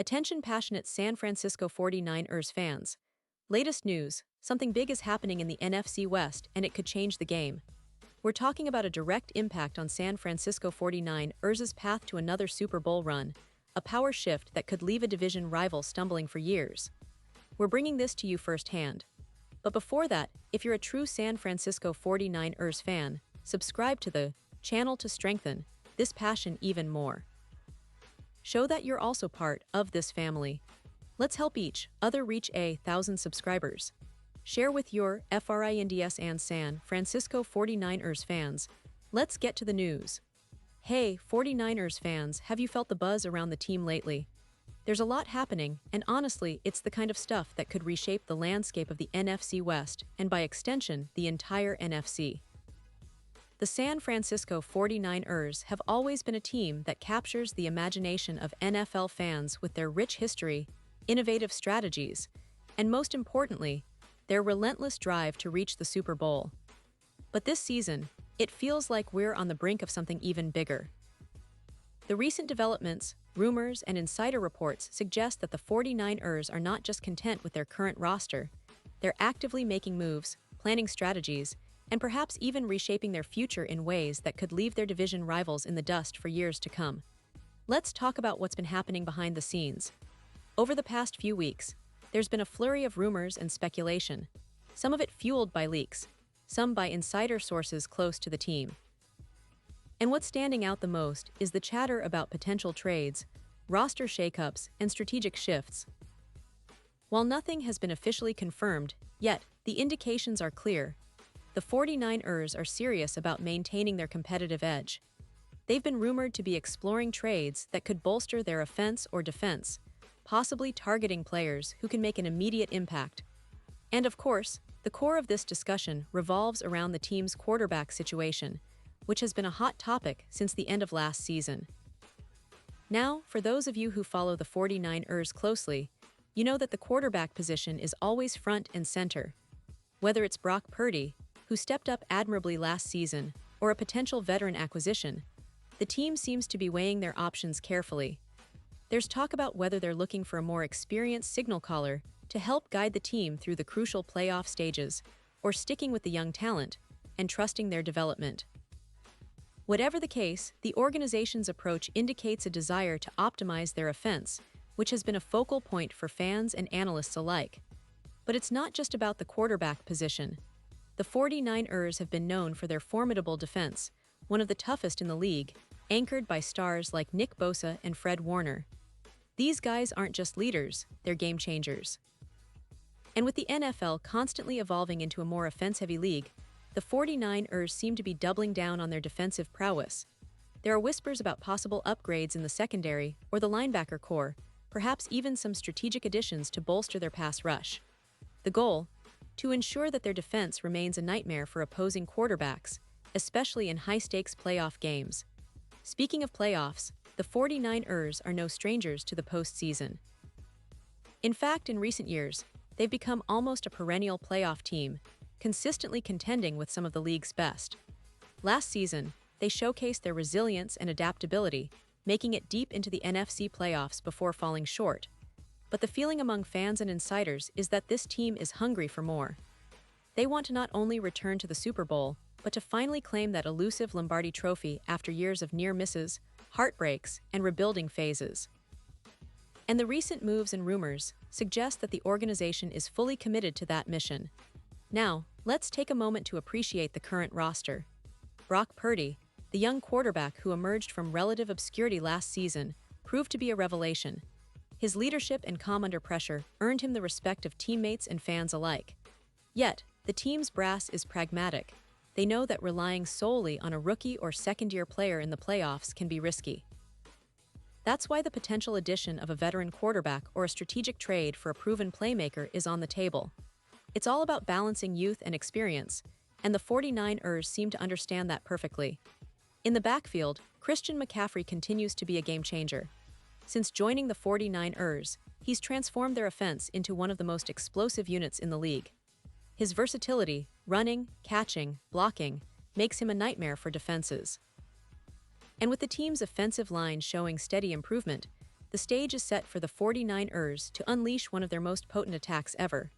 Attention passionate San Francisco 49ers fans. Latest news, something big is happening in the NFC West and it could change the game. We're talking about a direct impact on San Francisco 49ers' path to another Super Bowl run, a power shift that could leave a division rival stumbling for years. We're bringing this to you firsthand. But before that, if you're a true San Francisco 49ers fan, subscribe to the channel to strengthen this passion even more. Show that you're also part of this family. Let's help each other reach 1,000 subscribers. Share with your friends and San Francisco 49ers fans. Let's get to the news. Hey, 49ers fans, have you felt the buzz around the team lately? There's a lot happening, and honestly, it's the kind of stuff that could reshape the landscape of the NFC West and by extension, the entire NFC. The San Francisco 49ers have always been a team that captures the imagination of NFL fans with their rich history, innovative strategies, and most importantly, their relentless drive to reach the Super Bowl. But this season, it feels like we're on the brink of something even bigger. The recent developments, rumors, and insider reports suggest that the 49ers are not just content with their current roster, they're actively making moves, planning strategies, and perhaps even reshaping their future in ways that could leave their division rivals in the dust for years to come. Let's talk about what's been happening behind the scenes. Over the past few weeks, there's been a flurry of rumors and speculation, some of it fueled by leaks, some by insider sources close to the team. And what's standing out the most is the chatter about potential trades, roster shakeups, and strategic shifts. While nothing has been officially confirmed, yet the indications are clear. The 49ers are serious about maintaining their competitive edge. They've been rumored to be exploring trades that could bolster their offense or defense, possibly targeting players who can make an immediate impact. And of course, the core of this discussion revolves around the team's quarterback situation, which has been a hot topic since the end of last season. Now, for those of you who follow the 49ers closely, you know that the quarterback position is always front and center. Whether it's Brock Purdy, who stepped up admirably last season, or a potential veteran acquisition, the team seems to be weighing their options carefully. There's talk about whether they're looking for a more experienced signal caller to help guide the team through the crucial playoff stages, or sticking with the young talent and trusting their development. Whatever the case, the organization's approach indicates a desire to optimize their offense, which has been a focal point for fans and analysts alike. But it's not just about the quarterback position. The 49ers have been known for their formidable defense, one of the toughest in the league, anchored by stars like Nick Bosa and Fred Warner. These guys aren't just leaders, they're game changers. And with the NFL constantly evolving into a more offense-heavy league, the 49ers seem to be doubling down on their defensive prowess. There are whispers about possible upgrades in the secondary or the linebacker core, perhaps even some strategic additions to bolster their pass rush. The goal? To ensure that their defense remains a nightmare for opposing quarterbacks, especially in high-stakes playoff games. Speaking of playoffs, the 49ers are no strangers to the postseason. In fact, in recent years, they've become almost a perennial playoff team, consistently contending with some of the league's best. Last season, they showcased their resilience and adaptability, making it deep into the NFC playoffs before falling short. But the feeling among fans and insiders is that this team is hungry for more. They want to not only return to the Super Bowl, but to finally claim that elusive Lombardi trophy after years of near misses, heartbreaks, and rebuilding phases. And the recent moves and rumors suggest that the organization is fully committed to that mission. Now, let's take a moment to appreciate the current roster. Brock Purdy, the young quarterback who emerged from relative obscurity last season, proved to be a revelation. His leadership and calm under pressure earned him the respect of teammates and fans alike. Yet, the team's brass is pragmatic. They know that relying solely on a rookie or second-year player in the playoffs can be risky. That's why the potential addition of a veteran quarterback or a strategic trade for a proven playmaker is on the table. It's all about balancing youth and experience, and the 49ers seem to understand that perfectly. In the backfield, Christian McCaffrey continues to be a game-changer. Since joining the 49ers, he's transformed their offense into one of the most explosive units in the league. His versatility, running, catching, blocking, makes him a nightmare for defenses. And with the team's offensive line showing steady improvement, the stage is set for the 49ers to unleash one of their most potent attacks ever.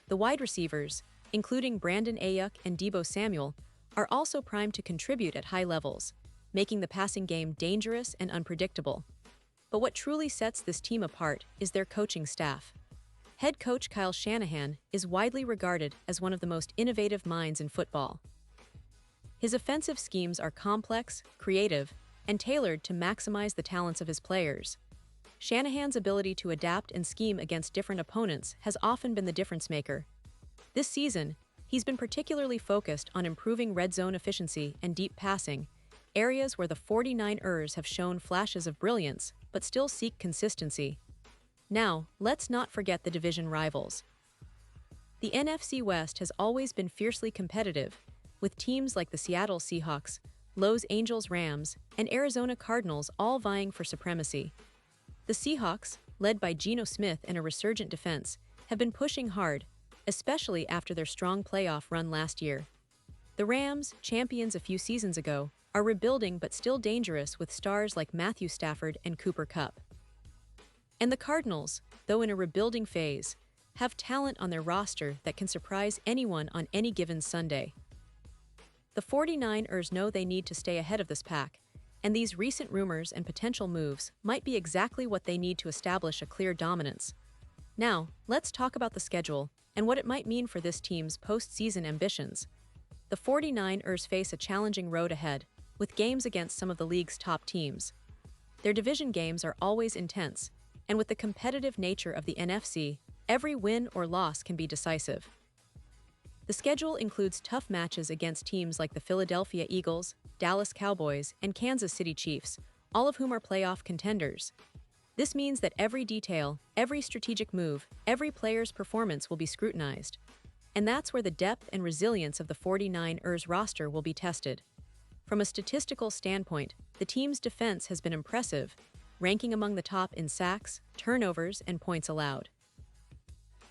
The wide receivers, including Brandon Ayuk and Deebo Samuel, are also primed to contribute at high levels, making the passing game dangerous and unpredictable. But what truly sets this team apart is their coaching staff. Head coach Kyle Shanahan is widely regarded as one of the most innovative minds in football. His offensive schemes are complex, creative, and tailored to maximize the talents of his players. Shanahan's ability to adapt and scheme against different opponents has often been the difference maker. This season, he's been particularly focused on improving red zone efficiency and deep passing, areas where the 49ers have shown flashes of brilliance but still seek consistency. Now, let's not forget the division rivals. The NFC West has always been fiercely competitive, with teams like the Seattle Seahawks, Los Angeles Rams, and Arizona Cardinals all vying for supremacy. The Seahawks, led by Geno Smith and a resurgent defense, have been pushing hard, especially after their strong playoff run last year. The Rams, champions a few seasons ago, are rebuilding but still dangerous with stars like Matthew Stafford and Cooper Kupp. And the Cardinals, though in a rebuilding phase, have talent on their roster that can surprise anyone on any given Sunday. The 49ers know they need to stay ahead of this pack, and these recent rumors and potential moves might be exactly what they need to establish a clear dominance. Now, let's talk about the schedule and what it might mean for this team's postseason ambitions. The 49ers face a challenging road ahead, with games against some of the league's top teams. Their division games are always intense, and with the competitive nature of the NFC, every win or loss can be decisive. The schedule includes tough matches against teams like the Philadelphia Eagles, Dallas Cowboys, and Kansas City Chiefs, all of whom are playoff contenders. This means that every detail, every strategic move, every player's performance will be scrutinized. And that's where the depth and resilience of the 49ers roster will be tested. From a statistical standpoint, the team's defense has been impressive, ranking among the top in sacks, turnovers, and points allowed.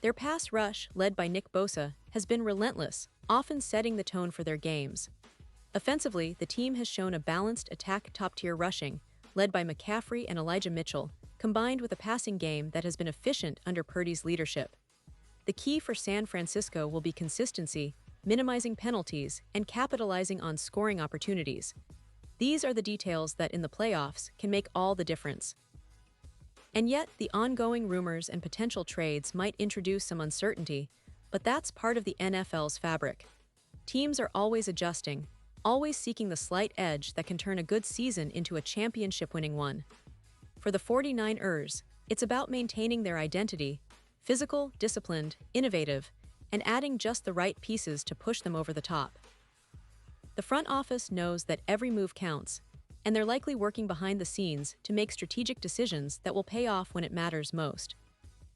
Their pass rush, led by Nick Bosa, has been relentless, often setting the tone for their games. Offensively, the team has shown a balanced attack top-tier rushing, led by McCaffrey and Elijah Mitchell, combined with a passing game that has been efficient under Purdy's leadership. The key for San Francisco will be consistency, minimizing penalties, and capitalizing on scoring opportunities. These are the details that, in the playoffs, can make all the difference. And yet, the ongoing rumors and potential trades might introduce some uncertainty, but that's part of the NFL's fabric. Teams are always adjusting, always seeking the slight edge that can turn a good season into a championship-winning one. For the 49ers, it's about maintaining their identity, physical, disciplined, innovative, and adding just the right pieces to push them over the top. The front office knows that every move counts, and they're likely working behind the scenes to make strategic decisions that will pay off when it matters most.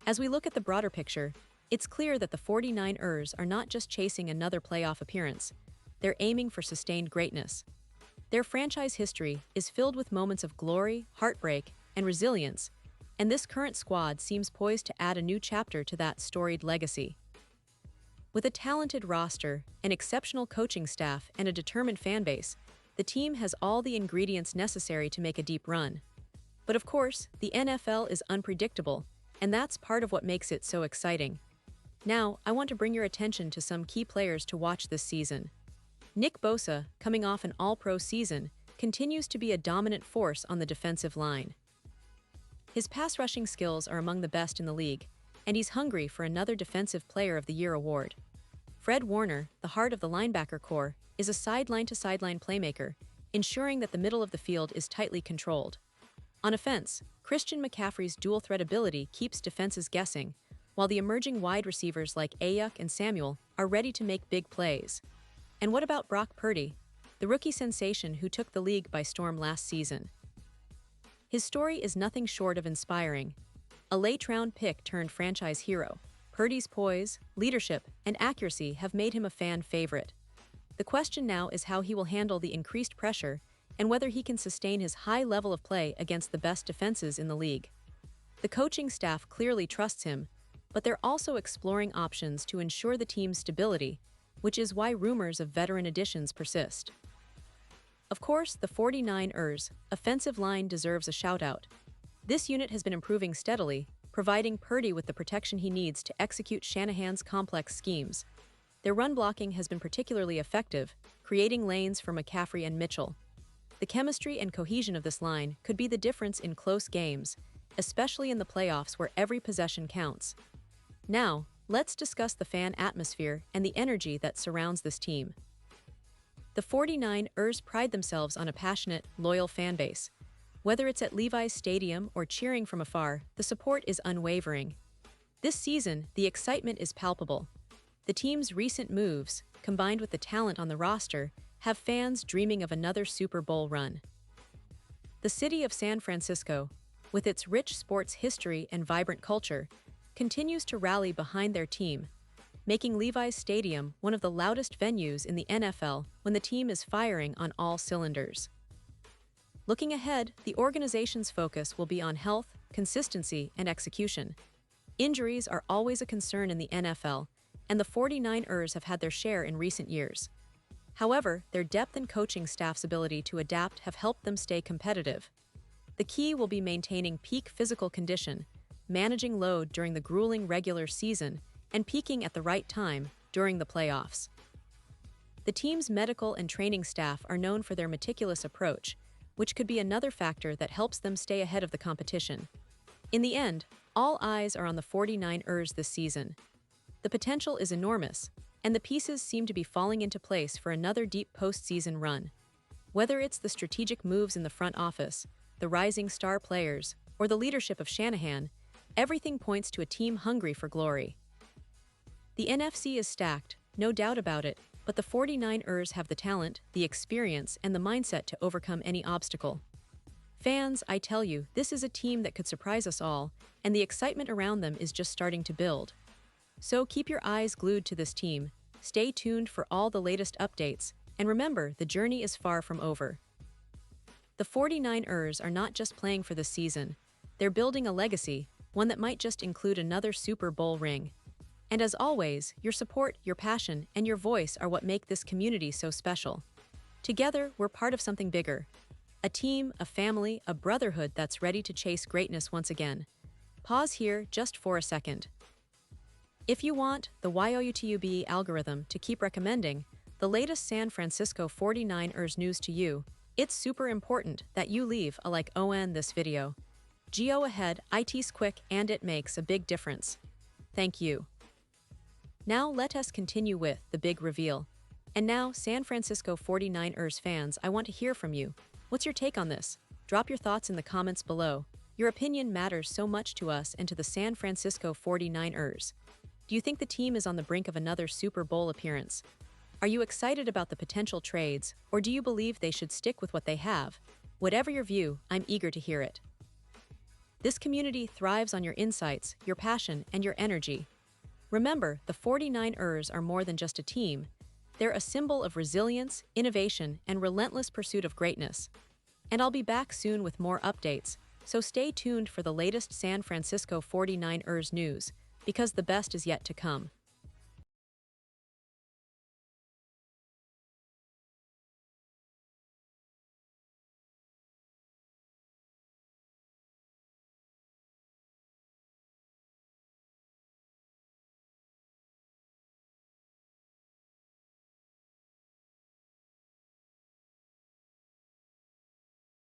As we look at the broader picture, it's clear that the 49ers are not just chasing another playoff appearance, they're aiming for sustained greatness. Their franchise history is filled with moments of glory, heartbreak, and resilience, and this current squad seems poised to add a new chapter to that storied legacy. With a talented roster, an exceptional coaching staff, and a determined fan base, the team has all the ingredients necessary to make a deep run. But of course, the NFL is unpredictable, and that's part of what makes it so exciting. Now, I want to bring your attention to some key players to watch this season. Nick Bosa, coming off an All-Pro season, continues to be a dominant force on the defensive line. His pass rushing skills are among the best in the league, and he's hungry for another Defensive Player of the Year award. Fred Warner, the heart of the linebacker corps, is a sideline-to-sideline playmaker, ensuring that the middle of the field is tightly controlled. On offense, Christian McCaffrey's dual-threat ability keeps defenses guessing, while the emerging wide receivers like Ayuk and Samuel are ready to make big plays. And what about Brock Purdy, the rookie sensation who took the league by storm last season? His story is nothing short of inspiring. A late-round pick turned franchise hero, Purdy's poise, leadership, and accuracy have made him a fan favorite. The question now is how he will handle the increased pressure and whether he can sustain his high level of play against the best defenses in the league. The coaching staff clearly trusts him, but they're also exploring options to ensure the team's stability, which is why rumors of veteran additions persist. Of course, the 49ers' offensive line deserves a shout-out. This unit has been improving steadily, providing Purdy with the protection he needs to execute Shanahan's complex schemes. Their run blocking has been particularly effective, creating lanes for McCaffrey and Mitchell. The chemistry and cohesion of this line could be the difference in close games, especially in the playoffs where every possession counts. Now, let's discuss the fan atmosphere and the energy that surrounds this team. The 49ers pride themselves on a passionate, loyal fan base. Whether it's at Levi's Stadium or cheering from afar, the support is unwavering. This season, the excitement is palpable. The team's recent moves, combined with the talent on the roster, have fans dreaming of another Super Bowl run. The city of San Francisco, with its rich sports history and vibrant culture, continues to rally behind their team, making Levi's Stadium one of the loudest venues in the NFL when the team is firing on all cylinders. Looking ahead, the organization's focus will be on health, consistency, and execution. Injuries are always a concern in the NFL, and the 49ers have had their share in recent years. However, their depth and coaching staff's ability to adapt have helped them stay competitive. The key will be maintaining peak physical condition, managing load during the grueling regular season, and peaking at the right time during the playoffs. The team's medical and training staff are known for their meticulous approach, which could be another factor that helps them stay ahead of the competition. In the end, all eyes are on the 49ers this season. The potential is enormous, and the pieces seem to be falling into place for another deep postseason run. Whether it's the strategic moves in the front office, the rising star players, or the leadership of Shanahan, everything points to a team hungry for glory. The NFC is stacked, no doubt about it, but the 49ers have the talent, the experience, and the mindset to overcome any obstacle. Fans, I tell you, this is a team that could surprise us all, and the excitement around them is just starting to build. So keep your eyes glued to this team, stay tuned for all the latest updates, and remember, the journey is far from over. The 49ers are not just playing for the season, they're building a legacy, one that might just include another Super Bowl ring. And as always, your support, your passion, and your voice are what make this community so special. Together, we're part of something bigger. A team, a family, a brotherhood that's ready to chase greatness once again. Pause here just for a second. If you want the YouTube algorithm to keep recommending the latest San Francisco 49ers news to you, it's super important that you leave a like on this video. Go ahead, it's quick and it makes a big difference. Thank you. Now let us continue with the big reveal. And now, San Francisco 49ers fans, I want to hear from you. What's your take on this? Drop your thoughts in the comments below. Your opinion matters so much to us and to the San Francisco 49ers. Do you think the team is on the brink of another Super Bowl appearance? Are you excited about the potential trades, or do you believe they should stick with what they have? Whatever your view, I'm eager to hear it. This community thrives on your insights, your passion, and your energy. Remember, the 49ers are more than just a team. They're a symbol of resilience, innovation, and relentless pursuit of greatness. And I'll be back soon with more updates, so stay tuned for the latest San Francisco 49ers news, because the best is yet to come.